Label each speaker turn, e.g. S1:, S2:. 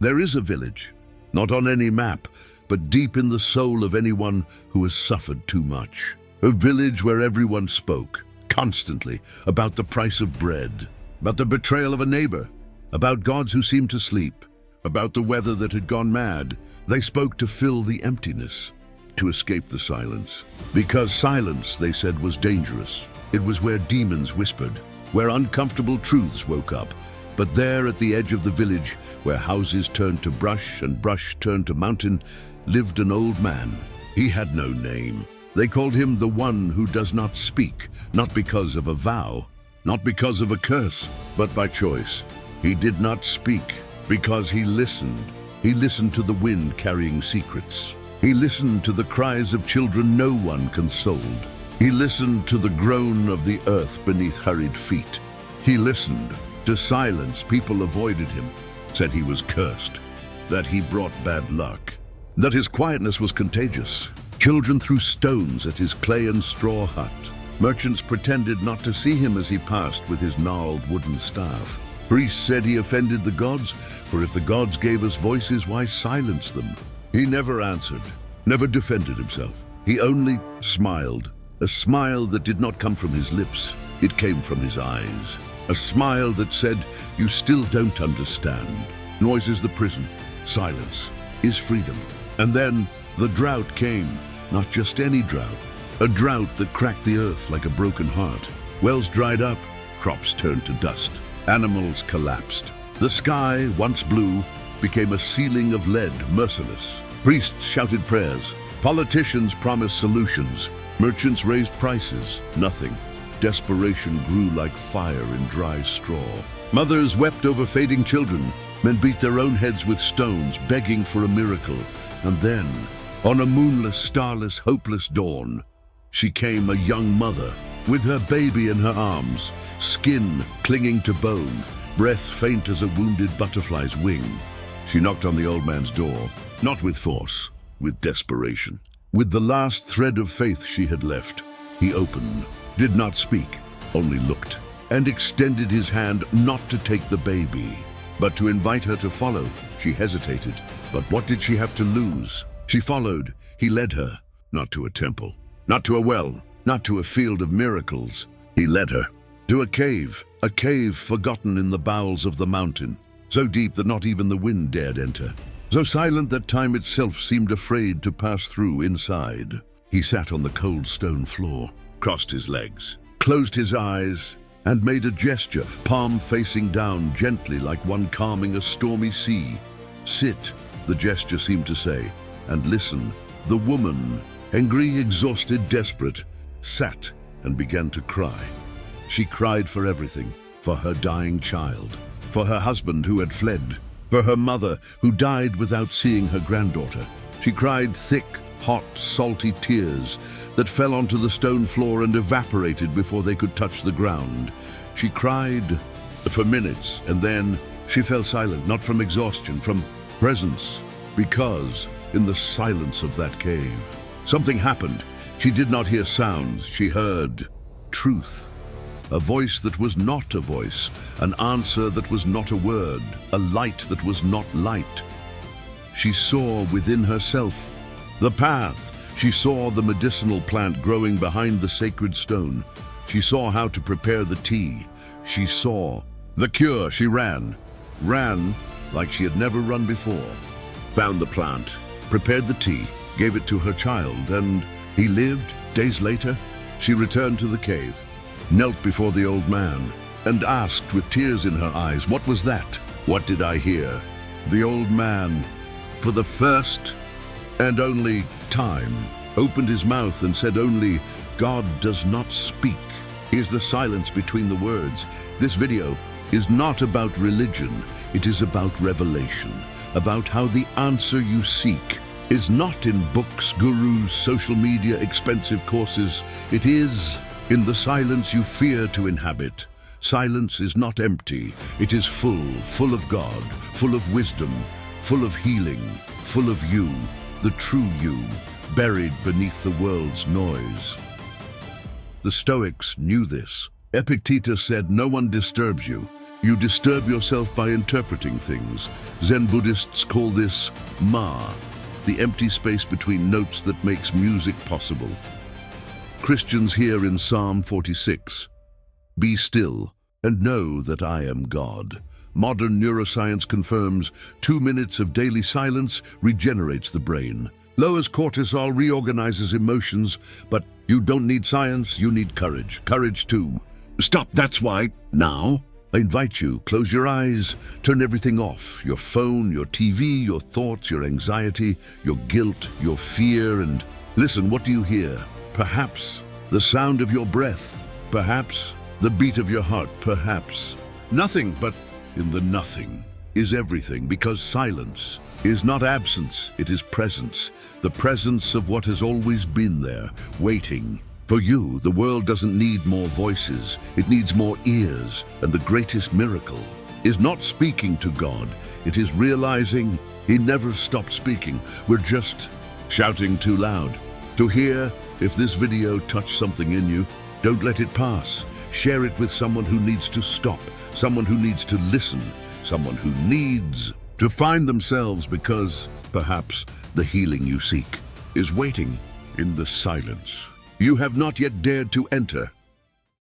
S1: There is a village, not on any map, but deep in the soul of anyone who has suffered too much. A village where everyone spoke, constantly, about the price of bread, about the betrayal of a neighbor, about gods who seemed to sleep, about the weather that had gone mad. They spoke to fill the emptiness, to escape the silence. Because silence, they said, was dangerous. It was where demons whispered, where uncomfortable truths woke up. But there at the edge of the village, where houses turned to brush and brush turned to mountain, lived an old man. He had no name. They called him the one who does not speak, not because of a vow, not because of a curse, but by choice. He did not speak because he listened. He listened to the wind carrying secrets. He listened to the cries of children no one consoled. He listened to the groan of the earth beneath hurried feet. He listened to silence. People avoided him, said he was cursed, that he brought bad luck, that his quietness was contagious. Children threw stones at his clay and straw hut. Merchants pretended not to see him as he passed with his gnarled wooden staff. Priests said he offended the gods, for if the gods gave us voices, why silence them? He never answered, never defended himself. He only smiled, a smile that did not come from his lips. It came from his eyes. A smile that said, you still don't understand. Noise is the prison. Silence is freedom. And then the drought came. Not just any drought. A drought that cracked the earth like a broken heart. Wells dried up. Crops turned to dust. Animals collapsed. The sky, once blue, became a ceiling of lead, merciless. Priests shouted prayers. Politicians promised solutions. Merchants raised prices. Nothing. Desperation grew like fire in dry straw. Mothers wept over fading children. Men beat their own heads with stones, begging for a miracle. And then, on a moonless, starless, hopeless dawn, she came a young mother, with her baby in her arms, skin clinging to bone, breath faint as a wounded butterfly's wing. She knocked on the old man's door, not with force, with desperation. With the last thread of faith she had left, he opened, did not speak, only looked, and extended his hand not to take the baby, but to invite her to follow. She hesitated, but what did she have to lose? She followed. He led her, not to a temple, not to a well, not to a field of miracles. He led her to a cave forgotten in the bowels of the mountain, so deep that not even the wind dared enter, so silent that time itself seemed afraid to pass through inside. He sat on the cold stone floor, crossed his legs, closed his eyes, and made a gesture, palm facing down gently like one calming a stormy sea. Sit, the gesture seemed to say, and listen. The woman, angry, exhausted, desperate, sat and began to cry. She cried for everything, for her dying child, for her husband who had fled, for her mother who died without seeing her granddaughter. She cried thick, hot, salty tears that fell onto the stone floor and evaporated before they could touch the ground. She cried for minutes, and then she fell silent, not from exhaustion, from presence, because in the silence of that cave, something happened. She did not hear sounds, she heard truth. A voice that was not a voice, an answer that was not a word, a light that was not light. She saw within herself the path. She saw the medicinal plant growing behind the sacred stone. She saw how to prepare the tea. She saw the cure. She ran like she had never run before. Found the plant, prepared the tea, gave it to her child, and he lived. Days later, she returned to the cave, knelt before the old man, and asked with tears in her eyes, "What was that? What did I hear?" The old man, for the first and only time, opened his mouth and said only, "God does not speak." He is the silence between the words. This video is not about religion. It is about revelation, about how the answer you seek is not in books, gurus, social media, expensive courses. It is in the silence you fear to inhabit. Silence is not empty. It is full of God, full of wisdom, full of healing, full of you, the true you, buried beneath the world's noise. The Stoics knew this. Epictetus said, "No one disturbs you. You disturb yourself by interpreting things. Zen Buddhists call this ma, the empty space between notes that makes music possible. Christians hear in Psalm 46, "Be still and know that I am God." Modern neuroscience confirms 2 minutes of daily silence regenerates the brain. Lowers cortisol, reorganizes emotions, but you don't need science, you need courage. Courage to stop, that's why. Now, I invite you, close your eyes, turn everything off. Your phone, your TV, your thoughts, your anxiety, your guilt, your fear, and listen, what do you hear? Perhaps the sound of your breath, perhaps the beat of your heart, perhaps nothing, but in the nothing is everything, because silence is not absence, it is presence. The presence of what has always been there, waiting. For you, the world doesn't need more voices, it needs more ears. And the greatest miracle is not speaking to God, it is realizing He never stopped speaking. We're just shouting too loud. To hear, if this video touched something in you, don't let it pass. Share it with someone who needs to stop, someone who needs to listen, someone who needs to find themselves, because perhaps the healing you seek is waiting in the silence you have not yet dared to enter.